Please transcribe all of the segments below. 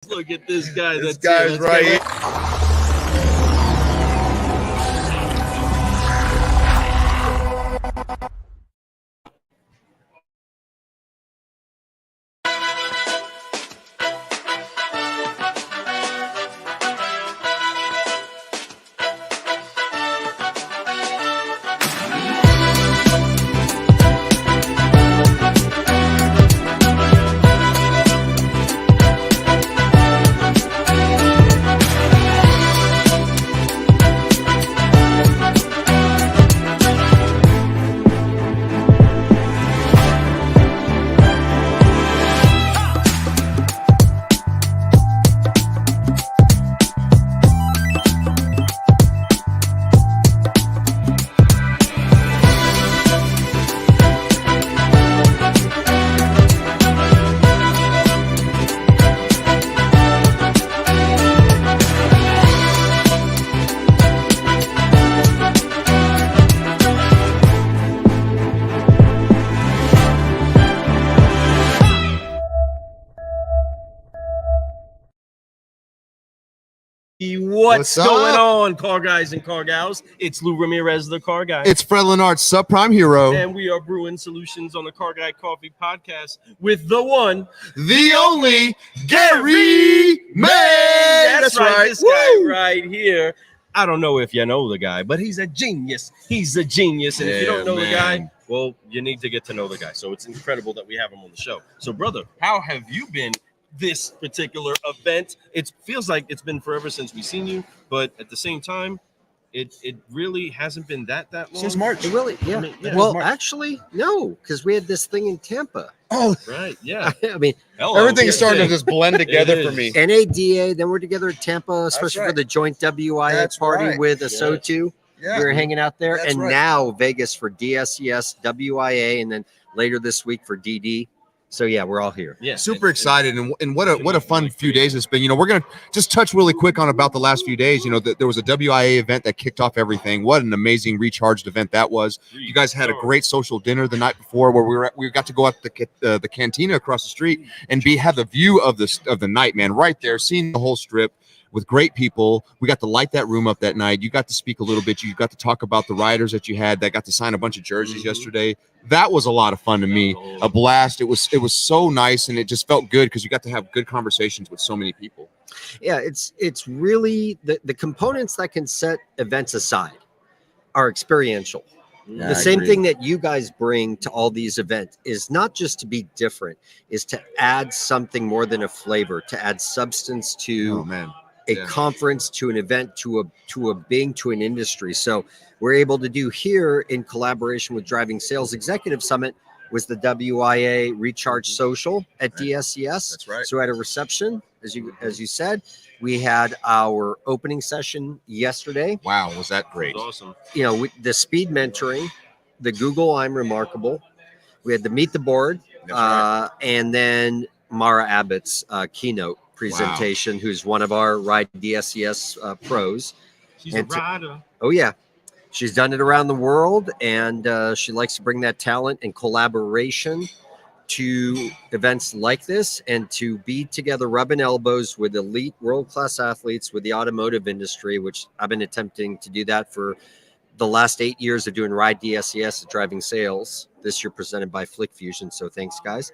Look at this guy. This guy's right here. What's going on, car guys and car gals? It's Lou Ramirez, the car guy. It's Fred Lennart, subprime hero. And we are brewing solutions on the Car Guy Coffee podcast with the one, the only Gary May. That's right. This guy right here. I don't know if you know the guy, but he's a genius. He's a genius. And if you don't know the guy, well, you need to get to know the guy. So it's incredible that we have him on the show. So, brother, how have you been this particular event? It feels like it's been forever since we've seen you, but at the same time, it really hasn't been that long. Since March. It really, yeah. Well, actually, no, because we had this thing in Tampa. Oh, right, yeah. I mean, everything is starting to just blend together for me. NADA, then we're together at Tampa, especially for the joint WIA party with Asotu. Yeah. We were hanging out there, and now Vegas for DSES, WIA, and then later this week for DD. So yeah, we're all here. Yeah, super excited, and what a fun few days it's been. You know, we're gonna just touch really quick on about the last few days. You know, there was a WIA event that kicked off everything. What an amazing recharged event that was. You guys had a great social dinner the night before, where we got to go out to the cantina across the street and have the view of the night, man, right there, seeing the whole strip with great people. We got to light that room up that night. You got to speak a little bit. You got to talk about the riders that you had that got to sign a bunch of jerseys yesterday. That was a lot of fun to me. A blast. It was so nice, and it just felt good because you got to have good conversations with so many people. Yeah, it's really the components that can set events aside are experiential. Yeah, the same thing that you guys bring to all these events is not just to be different, is to add something more than a flavor, to add substance to a conference, to an event, to an industry. So we're able to do here in collaboration with DrivingSales Executive Summit was the WIA Recharge Social at DSES. That's right. So at a reception, as you said, we had our opening session yesterday. Wow, was that great? That was awesome. You know, with the speed mentoring, the Google I'm Remarkable. We had the Meet the Board, and then Mara Abbott's keynote presentation, who's one of our Ride DSES pros. She's a rider. Oh, yeah. She's done it around the world, and she likes to bring that talent and collaboration to events like this and to be together rubbing elbows with elite world-class athletes with the automotive industry, which I've been attempting to do that for the last 8 years of doing Ride DSES at DrivingSales, this year presented by Flick Fusion. So thanks, guys.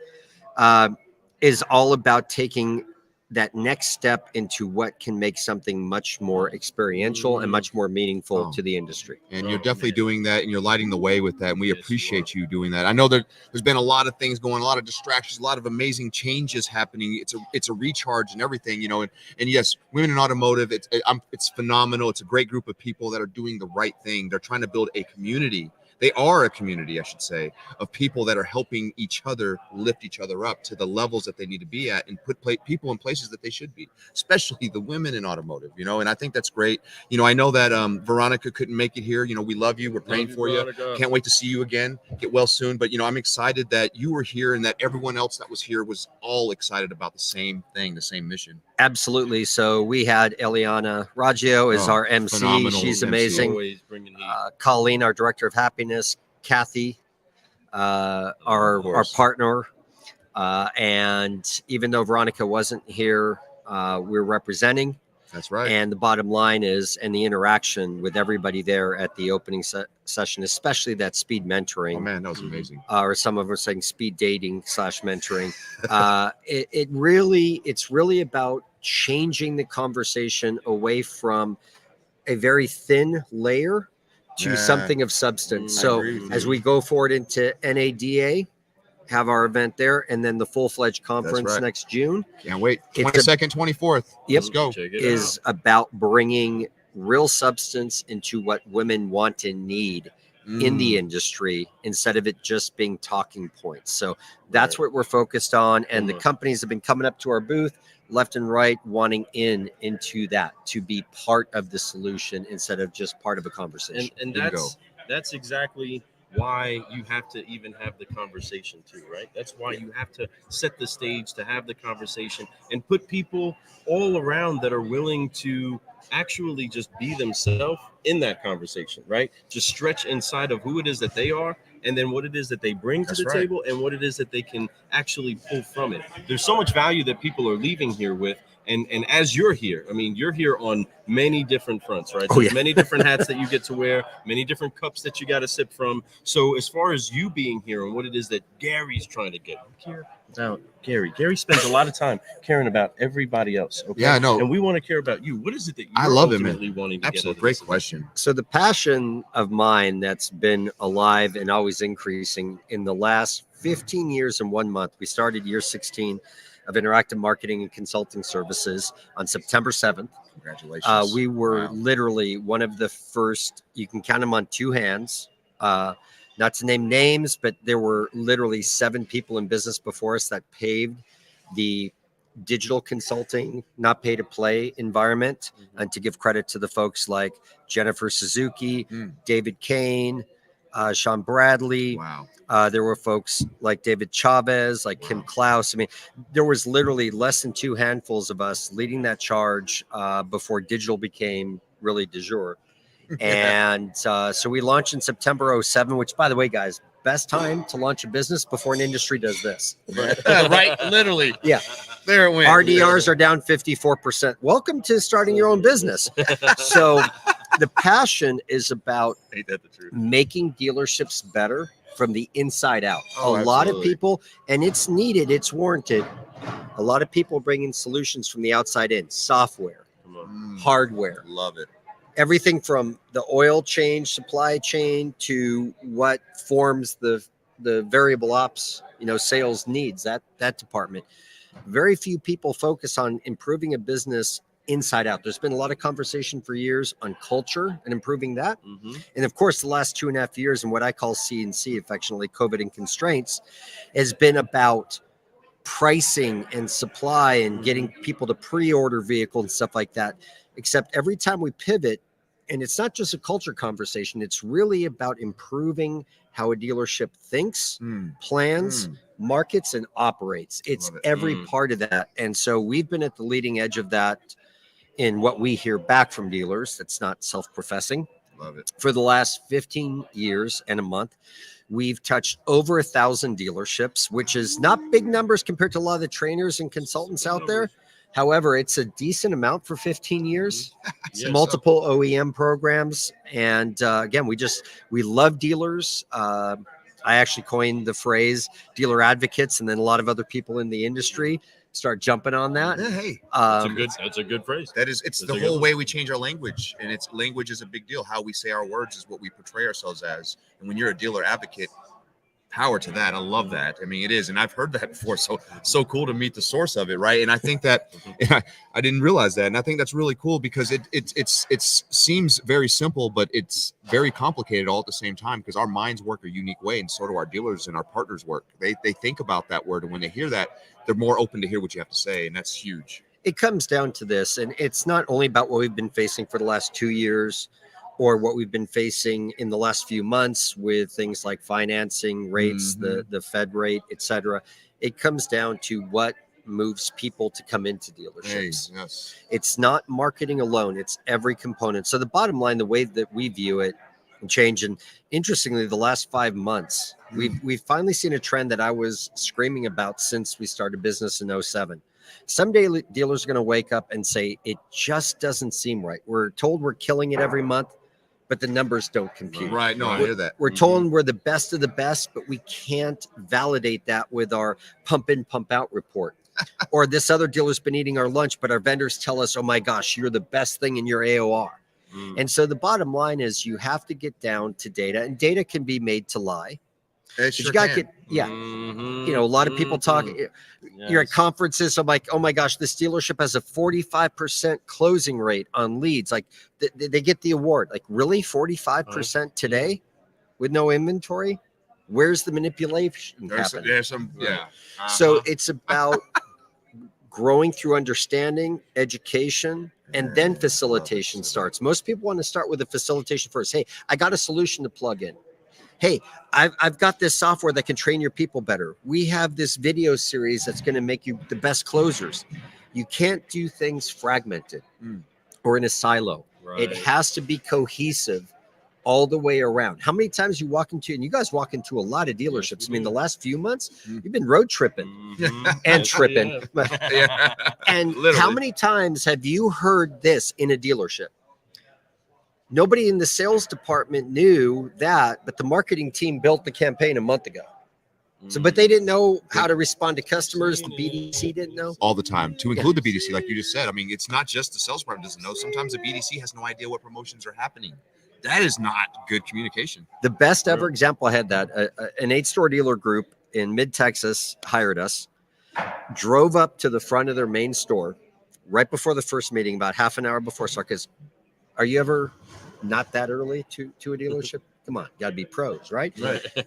Is all about taking that next step into what can make something much more experiential and much more meaningful to the industry. And you're definitely doing that, and you're lighting the way with that, and we appreciate you doing that. I know that there's been a lot of things going, a lot of distractions, a lot of amazing changes happening. It's a recharge and everything, you know, and yes, women in automotive, it's phenomenal. It's a great group of people that are doing the right thing. They're trying to build a community. They are a community, I should say, of people that are helping each other lift each other up to the levels that they need to be at and put people in places that they should be, especially the women in automotive, you know, and I think that's great. You know, I know that Veronica couldn't make it here. You know, we love you. We're praying for you. Can't wait to see you again. Get well soon. But, you know, I'm excited that you were here and that everyone else that was here was all excited about the same thing, the same mission. Absolutely. So we had Eliana Raggio as our MC. She's amazing. Colleen, our director of happiness. Kathy, our partner, and even though Veronica wasn't here we're representing. That's right. And the bottom line is, and the interaction with everybody there at the opening session, especially that speed mentoring. Oh man, that was amazing. Or some of us saying speed dating / mentoring. It's really about changing the conversation away from a very thin layer to something of substance. So as we go forward into NADA, have our event there, and then the full-fledged conference next June. Can't wait. 22nd, 24th. Let's go. Is about bringing real substance into what women want and need in the industry, instead of it just being talking points. So that's what we're focused on. And the companies have been coming up to our booth left and right, wanting into that, to be part of the solution instead of just part of a conversation. And that's exactly why you have to even have the conversation too, right? That's why you have to set the stage to have the conversation and put people all around that are willing to actually just be themselves in that conversation, right? Just stretch inside of who it is that they are, and then what it is that they bring to the table, and what it is that they can actually pull from it. There's so much value that people are leaving here with. And as you're here, I mean, you're here on many different fronts, right? There's many different hats that you get to wear, many different cups that you got to sip from. So as far as you being here and what it is that Gary's trying to get here, now Gary spends a lot of time caring about everybody else. Okay? Yeah, I know. And we want to care about you. What is it that you're I love ultimately it, man. wanting to Absolutely. get? Great question. So the passion of mine that's been alive and always increasing in the last 15 years and 1 month, we started year 16 of interactive marketing and consulting services on September 7th. Congratulations. We were literally one of the first, you can count them on two hands, not to name names, but there were literally 7 people in business before us that paved the digital consulting, not pay to play environment. And to give credit to the folks like Jennifer Suzuki, David Kane, Sean Bradley. Wow. There were folks like David Chavez, like Kim Klaus. I mean, there was literally less than 2 handfuls of us leading that charge before digital became really du jour. And so we launched in September 07, which, by the way, guys, best time to launch a business before an industry does this. Right, literally. Yeah. There it went. RDRs are down 54%. Welcome to starting your own business. So the passion is about making dealerships better from the inside out. A lot of people, and it's needed, it's warranted. A lot of people bringing solutions from the outside in, software, hardware. Love it. Everything from the oil change, supply chain, to what forms the variable ops, sales needs, that department. Very few people focus on improving a business inside out. There's been a lot of conversation for years on culture and improving that. And of course, the last 2.5 years, and what I call C&C, affectionately COVID and constraints, has been about pricing and supply and getting people to pre-order vehicles and stuff like that. Except every time we pivot, and it's not just a culture conversation, it's really about improving how a dealership thinks, plans, markets, and operates. It's every part of that. And so we've been at the leading edge of that in what we hear back from dealers. That's not self-professing. Love it. For the last 15 years and a month, we've touched over 1,000 dealerships, which is not big numbers compared to a lot of the trainers and consultants out there. However, it's a decent amount for 15 years, multiple OEM programs. And again, we love dealers. I actually coined the phrase dealer advocates, and then a lot of other people in the industry start jumping on that. Yeah, hey, that's a good phrase. It's the whole way we change our language, and language is a big deal. How we say our words is what we portray ourselves as. And when you're a dealer advocate, power to that. I love that. I mean, it is, and I've heard that before. So cool to meet the source of it, right? And I think that I didn't realize that, and I think that's really cool because it seems very simple, but it's very complicated all at the same time because our minds work a unique way, and so do our dealers and our partners work. They think about that word, and when they hear that, they're more open to hear what you have to say, and that's huge. It comes down to this, and it's not only about what we've been facing for the last 2 years or what we've been facing in the last few months with things like financing rates, the Fed rate, et cetera. It comes down to what moves people to come into dealerships. Hey, yes. It's not marketing alone. It's every component. So the bottom line, the way that we view it and change, and interestingly, the last 5 months, we've finally seen a trend that I was screaming about since we started business in 07. Some dealers are going to wake up and say, it just doesn't seem right. We're told we're killing it every month, but the numbers don't compute. Right. No, I hear that. We're told we're the best of the best, but we can't validate that with our pump in, pump out report. Or this other dealer's been eating our lunch, but our vendors tell us, oh my gosh, you're the best thing in your AOR. And so the bottom line is you have to get down to data, and data can be made to lie. Sure You got to can. get, you know, a lot of people talk, you're at conferences. I'm like, oh my gosh, this dealership has a 45% closing rate on leads. Like they get the award. Like, really? 45% today with no inventory? Where's the manipulation happening? There's some, So it's about growing through understanding, education, and then facilitation starts. Most people want to start with a facilitation first. Hey, I got a solution to plug in. Hey, I've got this software that can train your people better. We have this video series that's going to make you the best closers. You can't do things fragmented or in a silo. Right. It has to be cohesive all the way around. How many times you walk into, and you guys walk into a lot of dealerships. I mean, the last few months, you've been road tripping and tripping. And literally, how many times have you heard this in a dealership? Nobody in the sales department knew that, but the marketing team built the campaign a month ago. So, but they didn't know how to respond to customers. The BDC didn't know. All the time, to include the BDC, like you just said. I mean, it's not just the sales department doesn't know. Sometimes the BDC has no idea what promotions are happening. That is not good communication. The best ever example I had that an 8-store dealer group in mid-Texas hired us, drove up to the front of their main store right before the first meeting, about half an hour before start. Because are you ever not that early to a dealership? Come on, got to be pros, right?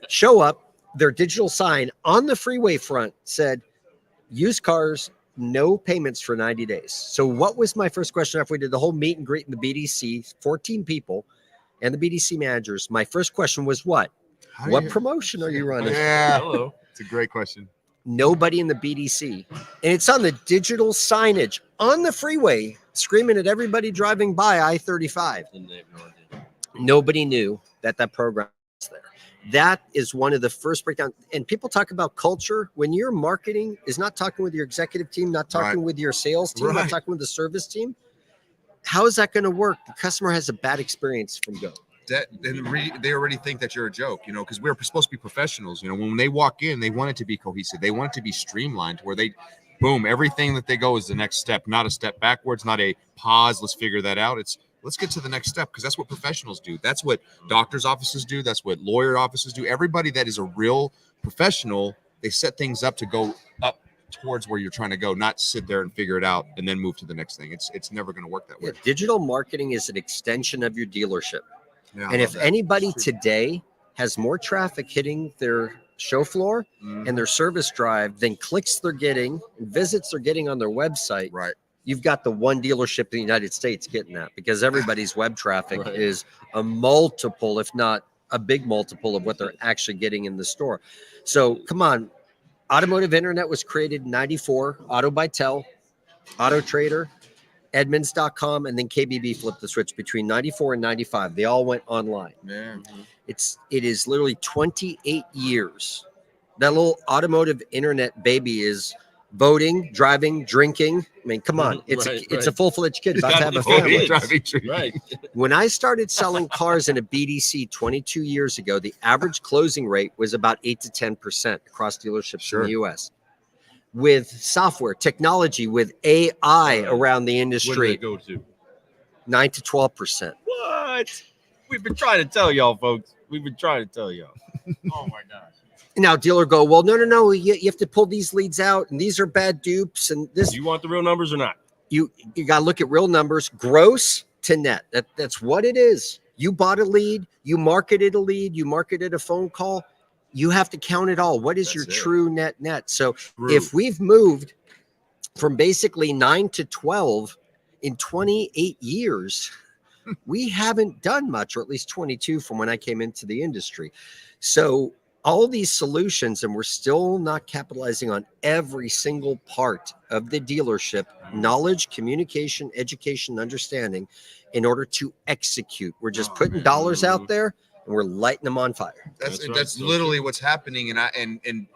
Show up, their digital sign on the freeway front said, used cars, no payments for 90 days. So what was my first question after we did the whole meet and greet in the BDC, 14 people and the BDC managers? My first question was what promotion are you running? Hello. It's a great question. Nobody in the BDC, and it's on the digital signage on the freeway screaming at everybody driving by I-35. Nobody knew that program was there. That is one of the first breakdowns. And people talk about culture. When your marketing is not talking with your executive team, not talking with your sales team, not talking with the service team, how is that going to work? The customer has a bad experience from go. They already think that you're a joke, you know, because we're supposed to be professionals. You know, when they walk in, they want it to be cohesive. They want it to be streamlined, where they, boom, everything that they go is the next step, not a step backwards, not a pause. Let's figure that out. It's let's get to the next step, because that's what professionals do. That's what doctors' offices do. That's what lawyer offices do. Everybody that is a real professional, they set things up to go up towards where you're trying to go, not sit there and figure it out and then move to the next thing. It's never going to work that way. Yeah, digital marketing is an extension of your dealership. Yeah, and if anybody today has more traffic hitting their show floor and their service drive than clicks they're getting, visits they're getting on their website, you've got the one dealership in the United States getting that, because everybody's web traffic is a multiple, if not a big multiple, of what they're actually getting in the store. So come on, automotive internet was created in 94, Auto by Tel, Auto Trader, Edmunds.com, and then KBB flipped the switch between 94 and 95. They all went online. It is literally 28 years. That little automotive internet baby is voting, driving, drinking. I mean, come on. It's a full-fledged kid about to have a family. When I started selling cars in a BDC 22 years ago, the average closing rate was about 8 to 10% across dealerships in the U.S. With software, technology, with AI around the industry, go to 9 to 12%. What? We've been trying to tell y'all, folks. We've been trying to tell y'all. Oh my gosh. Now dealer go, well, no. You have to pull these leads out, and these are bad dupes, and this. Do you want the real numbers or not? You got to look at real numbers, gross to net. That's what it is. You bought a lead, you marketed a lead, you marketed a phone call. You have to count it all. What is your true net? So if we've moved from basically 9 to 12 in 28 years, we haven't done much, or at least 22 from when I came into the industry. So all these solutions, and we're still not capitalizing on every single part of the dealership, knowledge, communication, education, understanding, in order to execute. We're just putting dollars out there. and we're lighting them on fire. That's right. So literally what's happening, and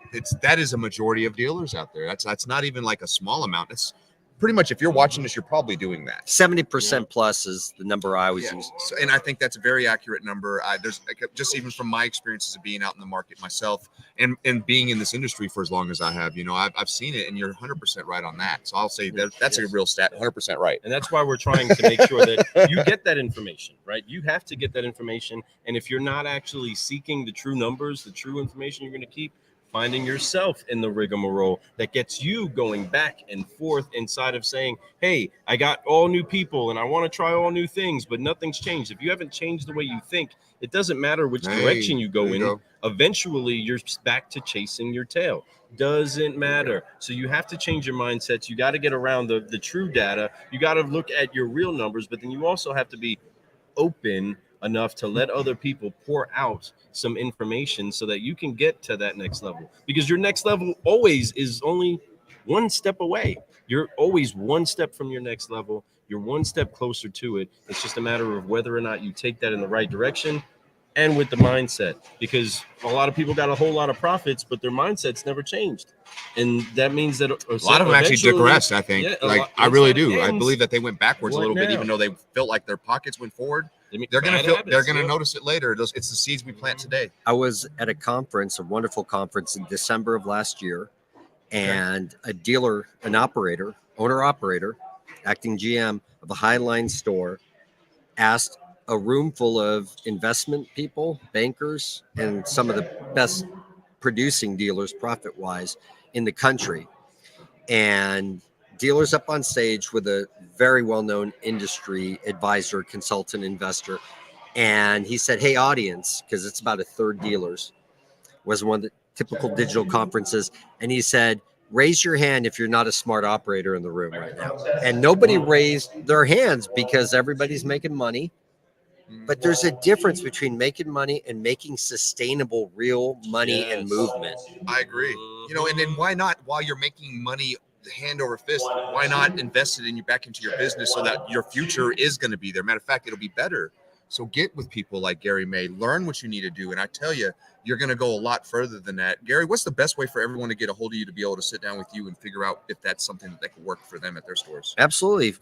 that is a majority of dealers out there. That's not even like a small amount. It's pretty much, if you're watching this, you're probably doing that. 70% plus is the number I always use. So, and I think that's a very accurate number. There's just, even from my experiences of being out in the market myself and being in this industry for as long as I have, I've seen it, and you're 100% right on that. So I'll say that's a real stat, 100% right. And that's why we're trying to make sure that you get that information, right? You have to get that information. And if you're not actually seeking the true numbers, the true information you're going to keep, finding yourself in the rigmarole that gets you going back and forth inside of saying, hey, I got all new people and I want to try all new things, but nothing's changed. If you haven't changed the way you think, it doesn't matter which direction you go in. Eventually, you're back to chasing your tail. Doesn't matter. So you have to change your mindsets. You got to get around the true data. You got to look at your real numbers, but then you also have to be open enough to let other people pour out some information so that you can get to that next level, because your next level always is only one step away. You're always one step from your next level. You're one step closer to it. It's just a matter of whether or not you take that in the right direction and with the mindset, because a lot of people got a whole lot of profits, but their mindset's never changed. And that means that a lot of them actually digressed, I think. I really do. I believe that they went backwards a little bit, even though they felt like their pockets went forward. They're gonna notice it later. It's the seeds we plant today. I was at a conference, a wonderful conference in December of last year, and a dealer, an operator, owner-operator, acting GM of a Highline store, asked a room full of investment people, bankers, and some of the best producing dealers profit-wise in the country. And dealers up on stage with a very well-known industry advisor, consultant, investor. And he said, hey, audience, because it's about a third dealers, was one of the typical digital conferences. And he said, raise your hand if you're not a smart operator in the room right now. And nobody raised their hands because everybody's making money. But there's a difference between making money and making sustainable real money and movement. I agree. And then why not, while you're making money hand over fist, why not invest it back into your business so that your future is going to be there? Matter of fact, it'll be better. So get with people like Gary May, learn what you need to do. And I tell you, you're going to go a lot further than that. Gary, what's the best way for everyone to get a hold of you to be able to sit down with you and figure out if that's something that could work for them at their stores? Absolutely.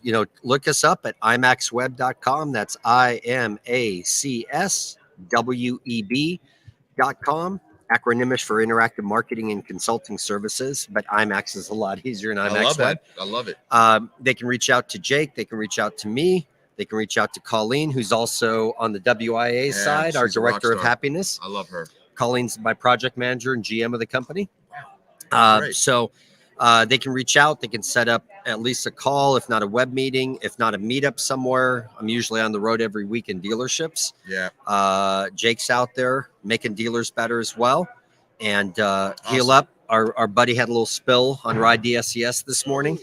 Look us up at imaxweb.com. That's IMACSWEB.com. Acronymish for Interactive Marketing and Consulting Services, but IMAX is a lot easier than IMAX Web. I love it. They can reach out to Jake. They can reach out to me. They can reach out to Colleen, who's also on the WIA side, our Director of Happiness. I love her. Colleen's my project manager and GM of the company. Great. So they can reach out. They can set up at least a call, if not a web meeting, if not a meetup somewhere. I'm usually on the road every week in dealerships. Yeah. Jake's out there making dealers better as well. And Heal Up. Our buddy had a little spill on Ride DSCS this morning.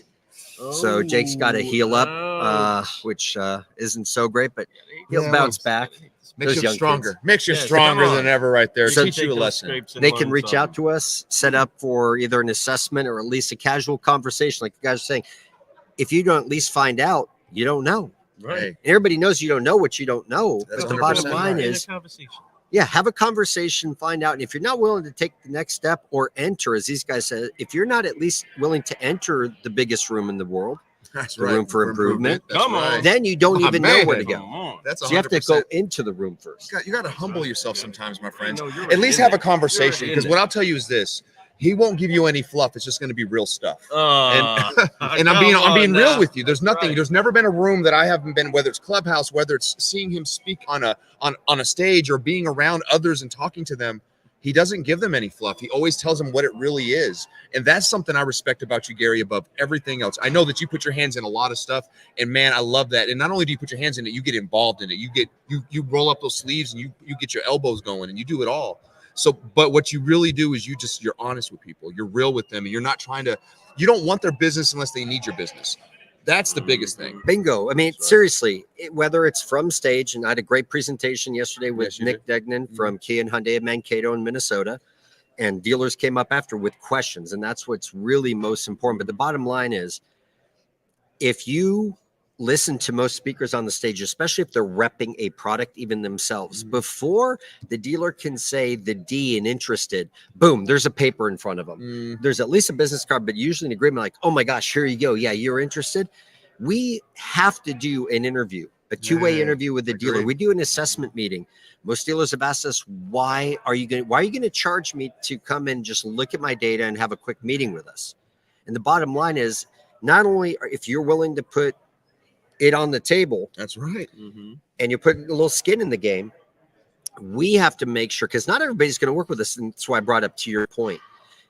So Jake's got to heal up, which isn't so great, but he'll bounce back. Makes you stronger. Makes you stronger than ever right there. So teach you a lesson. They can reach out to us, set up for either an assessment or at least a casual conversation. Like you guys are saying, if you don't at least find out, you don't know. Right. Everybody knows you don't know what you don't know. That's But the bottom line is, have a conversation, find out. And if you're not willing to take the next step or enter, as these guys said, if you're not at least willing to enter the biggest room in the world, the room for improvement, then you don't even know where to go. That's 100%. So you have to go into the room first. You got to humble yourself sometimes, my friends. At least have a conversation, because what I'll tell you is this: he won't give you any fluff. It's just going to be real stuff. And I'm being real with you. There's nothing. There's never been a room that I haven't been, whether it's Clubhouse, whether it's seeing him speak on a stage or being around others and talking to them. He doesn't give them any fluff. He always tells them what it really is. And that's something I respect about you, Gary, above everything else. I know that you put your hands in a lot of stuff, and man, I love that. And not only do you put your hands in it, you get involved in it. You roll up those sleeves and you get your elbows going and you do it all. So, but what you really do is you're honest with people. You're real with them, and you're not you don't want their business unless they need your business. That's the biggest thing. Bingo. I mean, seriously, whether it's from stage, and I had a great presentation yesterday with Nick Degnan from Kia and Hyundai of Mankato in Minnesota, and dealers came up after with questions, and that's what's really most important. But the bottom line is, if you listen to most speakers on the stage, especially if they're repping a product even themselves. Before the dealer can say the D in interested, boom, there's a paper in front of them. There's at least a business card, but usually an agreement like, oh my gosh, here you go. Yeah, you're interested. We have to do an interview, a two-way interview with the dealer. We do an assessment meeting. Most dealers have asked us, why are you going to charge me to come and just look at my data and have a quick meeting with us? And the bottom line is, not only if you're willing to put it on the table, that's right, and you put a little skin in the game, we have to make sure, because not everybody's going to work with us. And that's why I brought up to your point,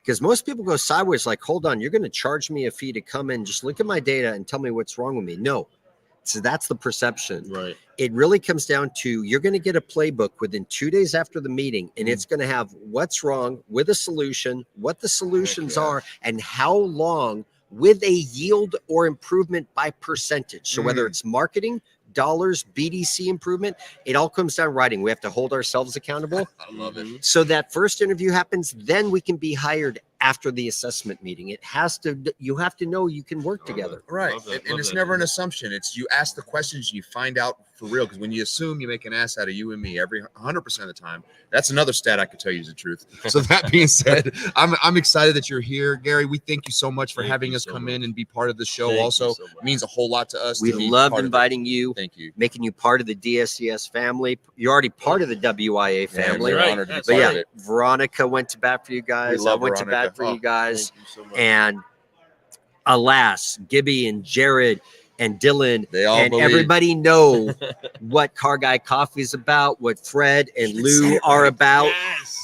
because most people go sideways, like, hold on, you're going to charge me a fee to come in, just look at my data and tell me what's wrong with me. No. So that's the perception. Right. It really comes down to, you're going to get a playbook within 2 days after the meeting, and it's going to have what's wrong with a solution, what the solutions are, and how long, with a yield or improvement by percentage. So whether it's marketing, dollars, BDC improvement, it all comes down writing. We have to hold ourselves accountable. I love it. So that first interview happens, then we can be hired after the assessment meeting. It has to, you have to know you can work together. Right. And it's never an assumption. It's, you ask the questions and you find out for real. Because when you assume, you make an ass out of you and me every 100% of the time. That's another stat I could tell you is the truth. So that being said, I'm excited that you're here, Gary. We thank you so much for having us come in and be part of the show. Also, it means a whole lot to us. We love inviting you. Thank you. Making you part of the DSCS family. You're already part of the WIA family. We're honored to be But part yeah, of it. Veronica went to bat for you guys. I went to bat for you guys. And alas, Gibby and Jared and Dylan and everybody know what Car Guy Coffee is about, what Fred and Lou are about.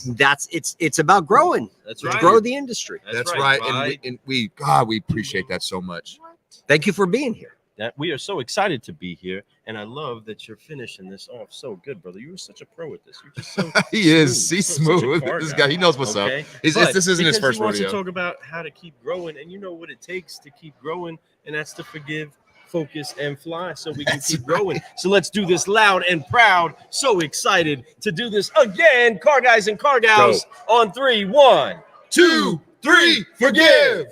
That's it's about growing. That's right. Grow the industry. That's right. And we appreciate that so much. Thank you for being here. That we are so excited to be here, and I love that you're finishing this off so good, brother. You were such a pro at this. You're just so he is. He's smooth. This guy, he knows what's up. This isn't his first rodeo. He wants to talk about how to keep growing, and you know what it takes to keep growing, and that's to forgive, focus, and fly, so we can keep growing. So let's do this loud and proud. So excited to do this again, car guys and car gals. On 3, 1, 2, 3. Forgive,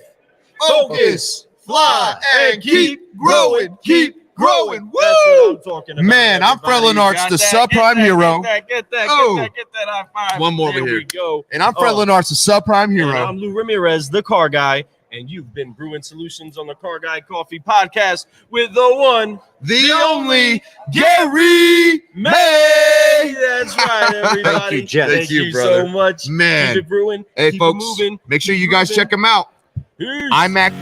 focus, fly, and keep growing. Keep growing. Woo! That's what I'm talking about. Man, I'm Fred Lenartz, the subprime hero. Get that high five. One more over There here. we go. And I'm Fred Lenartz, the subprime hero. And I'm Lou Ramirez, the car guy. And you've been brewing solutions on the Car Guy Coffee podcast with the one, the only Gary May. That's right, everybody. Thank you, Jeff. Thank you brother. so much. Man. Keep it brewing. Hey, Keep folks, it moving. make sure you guys check him out. Peace. iMac